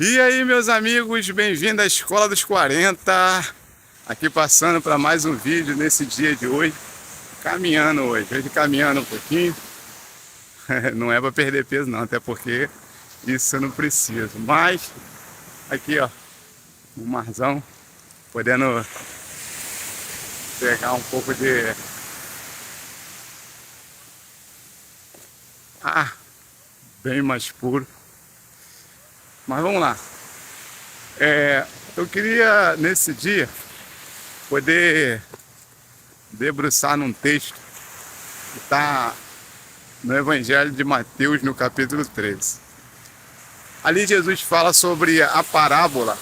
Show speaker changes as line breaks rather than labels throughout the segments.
E aí, meus amigos, bem-vindo à Escola dos 40. Aqui passando para mais um vídeo nesse dia de hoje. Caminhando hoje caminhando um pouquinho. Não é para perder peso não, até porque isso eu não preciso. Mas aqui, ó, um marzão, podendo pegar um pouco de ar bem mais puro. Mas vamos lá. Eu queria nesse dia poder debruçar num texto que está no Evangelho de Mateus, no capítulo 13. Ali Jesus fala sobre a parábola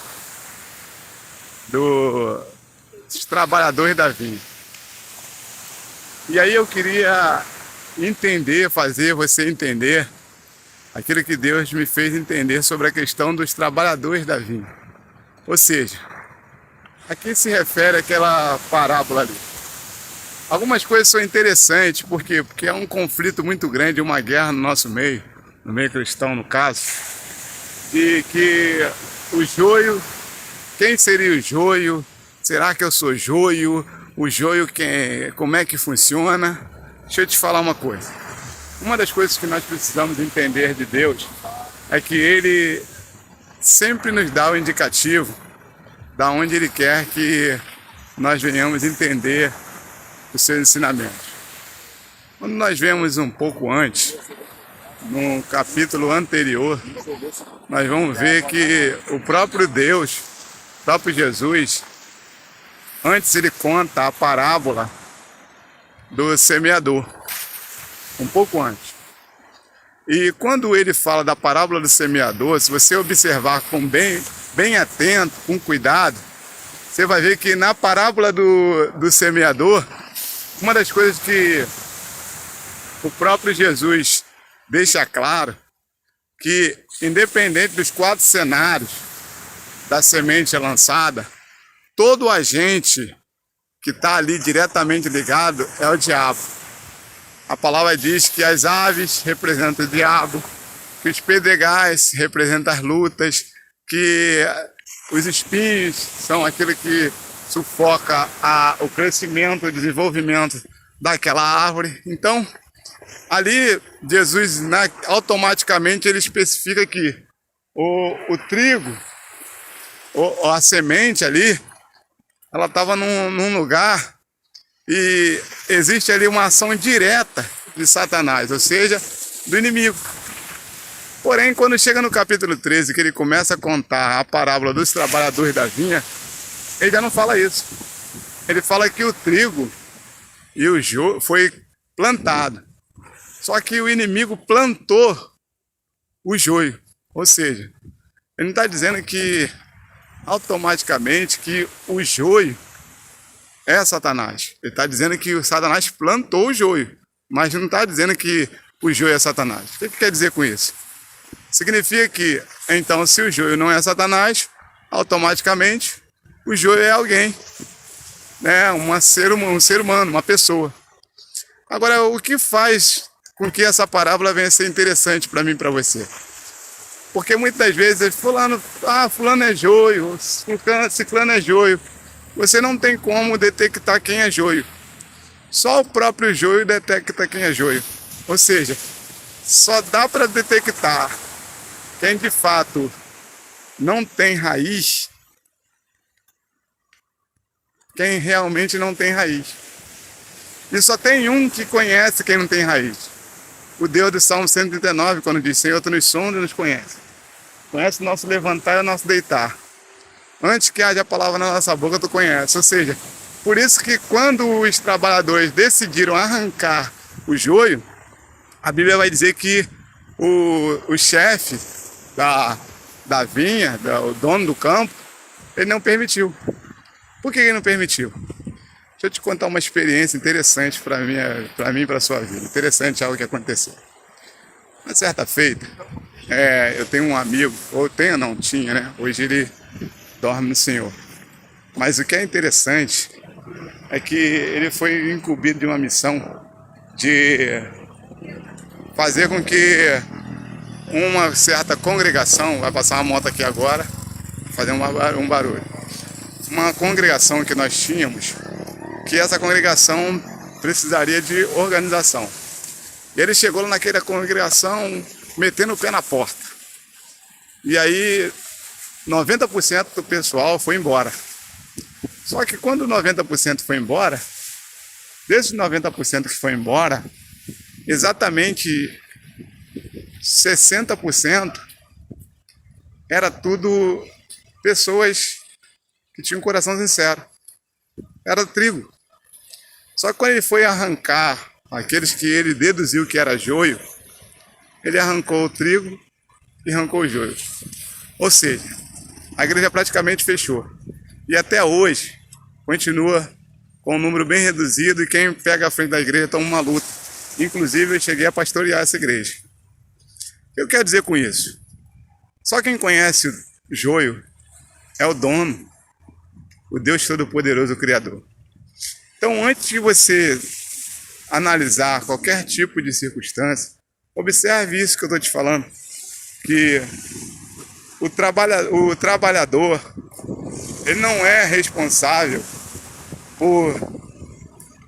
dos trabalhadores da vinha. E aí eu queria fazer você entender aquilo que Deus me fez entender sobre a questão dos trabalhadores da vinha. Ou seja, a que se refere aquela parábola ali? Algumas coisas são interessantes, por quê? Porque é um conflito muito grande, uma guerra no nosso meio, no meio cristão no caso, de que o joio, quem seria o joio? Será que eu sou joio? O joio, como é que funciona? Deixa eu te falar uma coisa. Uma das coisas que nós precisamos entender de Deus é que Ele sempre nos dá o indicativo da onde Ele quer que nós venhamos entender os seus ensinamentos. Quando nós vemos um pouco antes, no capítulo anterior, nós vamos ver que o próprio Deus, o próprio Jesus, antes ele conta a parábola do semeador, um pouco antes. E quando ele fala da parábola do semeador, se você observar bem atento, com cuidado, você vai ver que na parábola do semeador, uma das coisas que o próprio Jesus deixa claro, que independente dos 4 cenários da semente lançada, todo agente que está ali diretamente ligado é o diabo. A palavra diz que as aves representam o diabo, que os pedregais representam as lutas, que os espinhos são aquilo que sufoca o crescimento, o desenvolvimento daquela árvore. Então, ali Jesus automaticamente ele especifica que o trigo, a semente ali, ela estava num lugar e existe ali uma ação direta de Satanás, ou seja, do inimigo. Porém, quando chega no capítulo 13, que ele começa a contar a parábola dos trabalhadores da vinha, ele já não fala isso. Ele fala que o trigo e o joio foi plantado. Só que o inimigo plantou o joio. Ou seja, ele não está dizendo que automaticamente que o joio é Satanás. Ele está dizendo que o Satanás plantou o joio, mas não está dizendo que o joio é Satanás. O que quer dizer com isso? Significa que, então, se o joio não é Satanás, automaticamente o joio é alguém, né? Um ser humano, uma pessoa. Agora, o que faz com que essa parábola venha a ser interessante para mim e para você? Porque muitas vezes, fulano é joio, ciclano é joio. Você não tem como detectar quem é joio. Só o próprio joio detecta quem é joio. Ou seja, só dá para detectar quem de fato não tem raiz, quem realmente não tem raiz. E só tem um que conhece quem não tem raiz. O Deus do Salmo 139, quando diz: Senhor, tu nos sonda e nos conhece. Conhece o nosso levantar e o nosso deitar. Antes que haja a palavra na nossa boca, tu conhece. Ou seja, por isso que quando os trabalhadores decidiram arrancar o joio, a Bíblia vai dizer que o chefe da vinha, o dono do campo, ele não permitiu. Por que ele não permitiu? Deixa eu te contar uma experiência interessante para mim e para a sua vida. Interessante algo que aconteceu. Uma certa feita, eu tenho um amigo, tinha, né? Hoje ele dorme no Senhor. Mas o que é interessante é que ele foi incumbido de uma missão de fazer com que uma certa congregação, vai passar uma moto aqui agora, fazer um barulho. Uma congregação que nós tínhamos, que essa congregação precisaria de organização. Ele chegou naquela congregação metendo o pé na porta. E aí 90% do pessoal foi embora. Só que quando 90% foi embora, desses 90% que foi embora, exatamente 60% era tudo pessoas que tinham um coração sincero. Era trigo. Só que quando ele foi arrancar aqueles que ele deduziu que era joio, ele arrancou o trigo e arrancou o joio. Ou seja, a igreja praticamente fechou. E até hoje continua com um número bem reduzido e quem pega a frente da igreja toma uma luta. Inclusive eu cheguei a pastorear essa igreja. O que eu quero dizer com isso? Só quem conhece o joio é o dono, o Deus Todo-Poderoso, o Criador. Então, antes de você analisar qualquer tipo de circunstância, observe isso que eu estou te falando, que o trabalhador, ele não é responsável por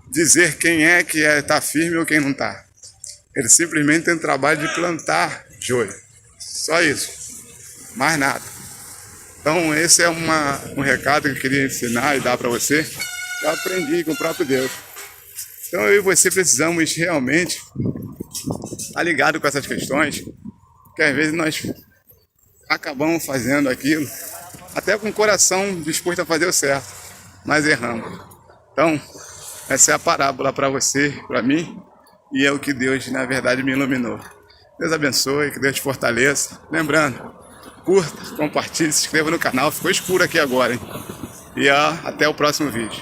dizer quem é que está firme ou quem não está. Ele simplesmente tem o trabalho de plantar joio. Só isso. Mais nada. Então esse é um recado que eu queria ensinar e dar para você. Eu aprendi com o próprio Deus. Então eu e você precisamos realmente estar ligado com essas questões, porque às vezes nós acabamos fazendo aquilo, até com o coração disposto a fazer o certo, mas erramos. Então, essa é a parábola para você, para mim, e é o que Deus, na verdade, me iluminou. Deus abençoe, que Deus te fortaleça. Lembrando, curta, compartilhe, se inscreva no canal. Ficou escuro aqui agora, hein? E até o próximo vídeo.